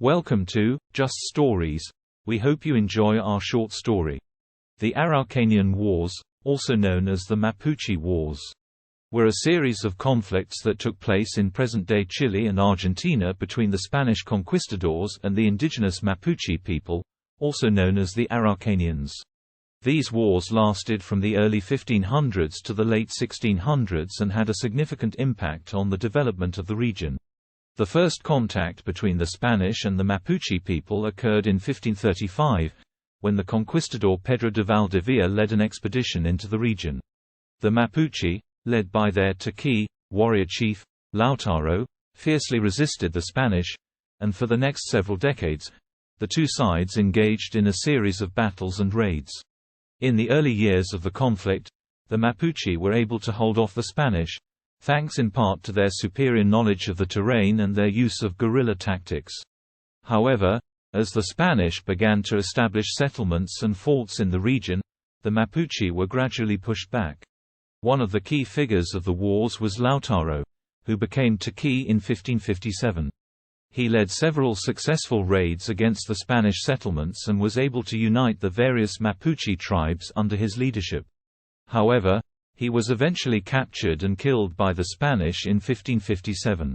Welcome to Just Stories. We hope you enjoy our short story. The Araucanian Wars, also known as the Mapuche Wars, were a series of conflicts that took place in present-day Chile and Argentina between the Spanish conquistadors and the indigenous Mapuche people, also known as the Araucanians. These wars lasted from the early 1500s to the late 1600s and had a significant impact on the development of the region. The first contact between the Spanish and the Mapuche people occurred in 1535, when the conquistador Pedro de Valdivia led an expedition into the region. The Mapuche, led by their Taqui, warrior chief, Lautaro, fiercely resisted the Spanish, and for the next several decades, the two sides engaged in a series of battles and raids. In the early years of the conflict, the Mapuche were able to hold off the Spanish, thanks in part to their superior knowledge of the terrain and their use of guerrilla tactics. However, as the Spanish began to establish settlements and forts in the region, the Mapuche were gradually pushed back. One of the key figures of the wars was Lautaro, who became Taqui in 1557. He led several successful raids against the Spanish settlements and was able to unite the various Mapuche tribes under his leadership. However, he was eventually captured and killed by the Spanish in 1557.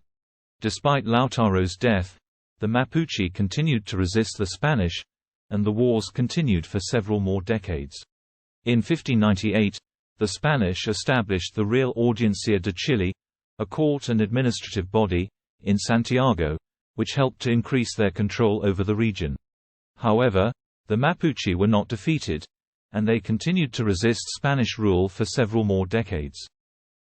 Despite Lautaro's death, the Mapuche continued to resist the Spanish, and the wars continued for several more decades. In 1598, the Spanish established the Real Audiencia de Chile, a court and administrative body, in Santiago, which helped to increase their control over the region. However, the Mapuche were not defeated, and they continued to resist Spanish rule for several more decades.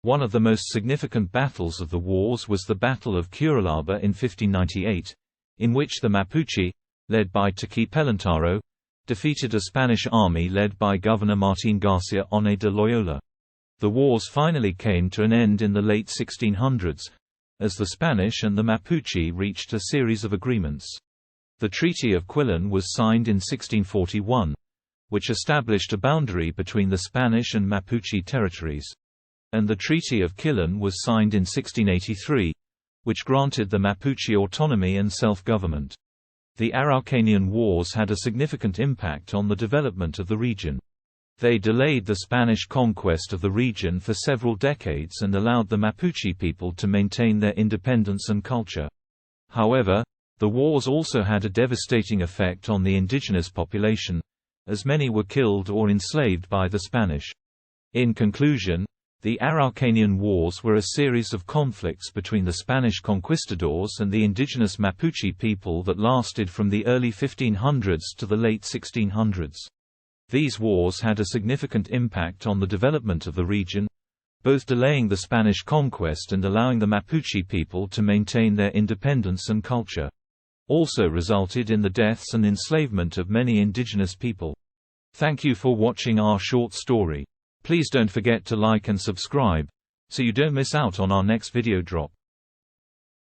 One of the most significant battles of the wars was the Battle of Curalaba in 1598, in which the Mapuche, led by Taqui Pelantaro, defeated a Spanish army led by Governor Martín García Oné de Loyola. The wars finally came to an end in the late 1600s, as the Spanish and the Mapuche reached a series of agreements. The Treaty of Quilon was signed in 1641, which established a boundary between the Spanish and Mapuche territories. And the Treaty of Quilon was signed in 1683, which granted the Mapuche autonomy and self-government. The Araucanian Wars had a significant impact on the development of the region. They delayed the Spanish conquest of the region for several decades and allowed the Mapuche people to maintain their independence and culture. However, the wars also had a devastating effect on the indigenous population, as many were killed or enslaved by the Spanish. In conclusion, the Araucanian Wars were a series of conflicts between the Spanish conquistadors and the indigenous Mapuche people that lasted from the early 1500s to the late 1600s. These wars had a significant impact on the development of the region, both delaying the Spanish conquest and allowing the Mapuche people to maintain their independence and culture. Also resulted in the deaths and enslavement of many indigenous people. Thank you for watching our short story. Please don't forget to like and subscribe, so you don't miss out on our next video drop.